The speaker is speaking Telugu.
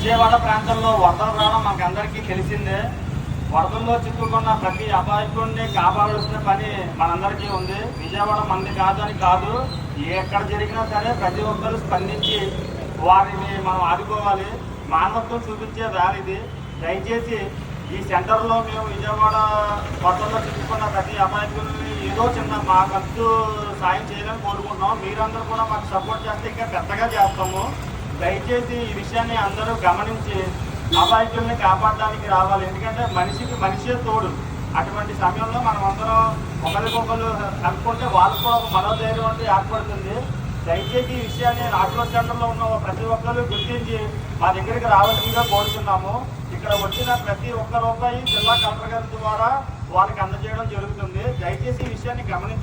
విజయవాడ ప్రాంతంలో వరదలు రావడం మనకు అందరికీ తెలిసిందే. వరదల్లో చిక్కుకున్న ప్రతి అపాయకుడిని కాపాడాల్సిన పని మనందరికీ ఉంది. విజయవాడ మంది కాదని కాదు, ఎక్కడ జరిగినా సరే ప్రతి ఒక్కరు స్పందించి వారిని మనం ఆదుకోవాలి. మానవత్వం చూపించే దారి ఇది. దయచేసి ఈ సెంటర్లో మేము విజయవాడ వరదల్లో చిక్కుకున్న ప్రతి అమాయకుల్ని ఏదో చిన్న మా ఖర్చు సాయం చేయాలని కోరుకుంటున్నాం. మీరందరూ కూడా మాకు సపోర్ట్ చేస్తే ఇంకా పెద్దగా చేస్తాము. దయచేసి ఈ విషయాన్ని అందరూ గమనించి అమాయకుల్ని కాపాడడానికి రావాలి. ఎందుకంటే మనిషికి మనిషే తోడు. అటువంటి సమయంలో మనం అందరం ఒకరికొకరు అనుకుంటే వాళ్ళకు కూడా ఒక మనోధైర్యం అంటే ఏర్పడుతుంది. దయచేసి ఈ విషయాన్ని నాటులో సెంటర్లో ఉన్న ప్రతి ఒక్కరు గుర్తించి మా దగ్గరికి రావాల్సిందిగా కోరుతున్నాము. ఇక్కడ వచ్చిన ప్రతి ఒక్క రూపాయి జిల్లా కలెక్టర్ గారి ద్వారా వాళ్ళకి అందజేయడం జరుగుతుంది. దయచేసి ఈ విషయాన్ని గమనించ